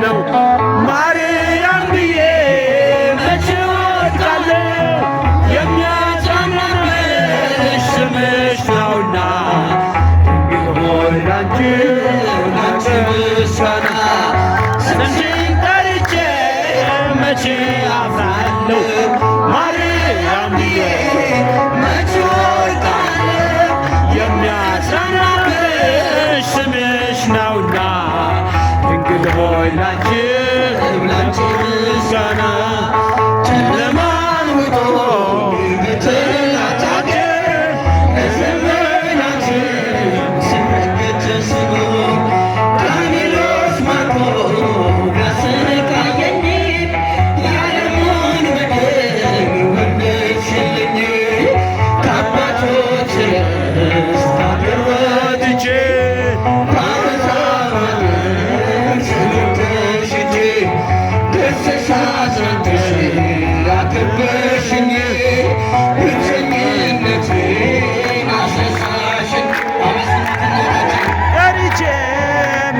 አፍራለሁ ማርያም ብዬ መቼ እወድቃለሁ የሚያጽናናሽ ስምሽ ነውና ድንግል ሆይ ላንቺ ምስጋና ስምሽን ጠርቼ መቼ አፍራለሁ ማርያም ብዬ መቼ እወድቃለሁ የሚያጽናናሽ ስምሽ ነውና ድንግል ሆይ ላንቺ ምስጋና ጨለማን ውጦ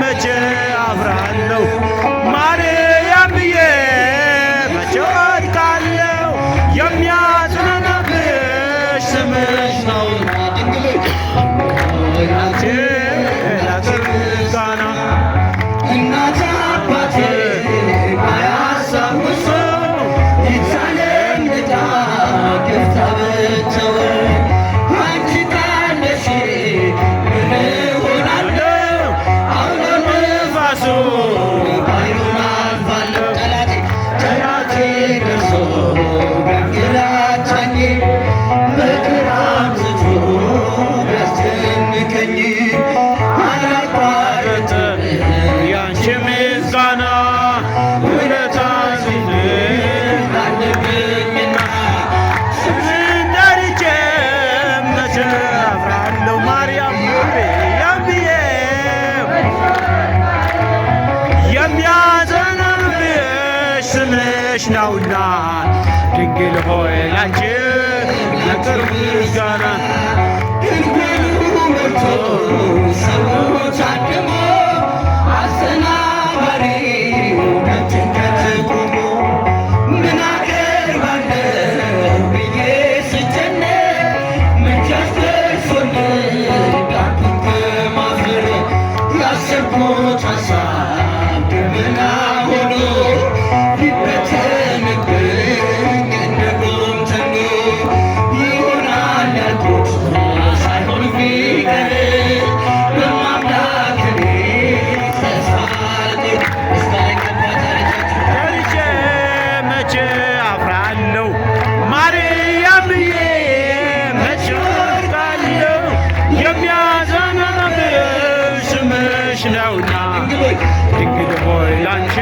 መቼ አፍራለሁ ማርያም ብዬ መቼ እወድቃለሁ የሚያጽናናብሽ ስምሽ ነውና ላንቺ ላቅርብ ምስጋና እናት አባቴ ባያስታውሰው ይቻለኝ ዕጣ ገፍታ ብትተወኝ አንቺ ካለሽ ምን እሆናለሁ አውሎ ነፋሱ ባይሉን አልፋለሁ ጠላቴ ደርሶ ቢያንገላታኝ መከራ አብዝቶ ቢያስጨንቀኝ አላቋርጥም ያንቺ ምስጋና ውለታሽን አለብኝና ስምሽን ጠርቼ መቼ አፍራለሁ ማርያም ብዬ የሚያጽናናብሽ ስምሽ ነውና ድንግል ሆይ ላንቺ ላቅርብ ምስጋና ሰዎች አድሞ አሰናባሪ ከጭንቀት ቆሞ ምን አቀርባለሁ ብዬ ስጨነቅ ምልጃሽ ደርሶልኝ ዳንኩኝ ከማፈር ያሰብኩት ሀሳብ ደመና ሆኖ ሊበተንብኝ እንደ ጉም ተኖ ይሆናል ያልኩት ሳይሆን ቢቀር በማምላክ እኔ ተስፋ ጠርቼ መቼ አፍራለሁ ማርያም ብዬ መቼ እወድቃለሁ የሚያጽናናብሽ ስምሽ ነውና ድንግል ሆይ ላንቺ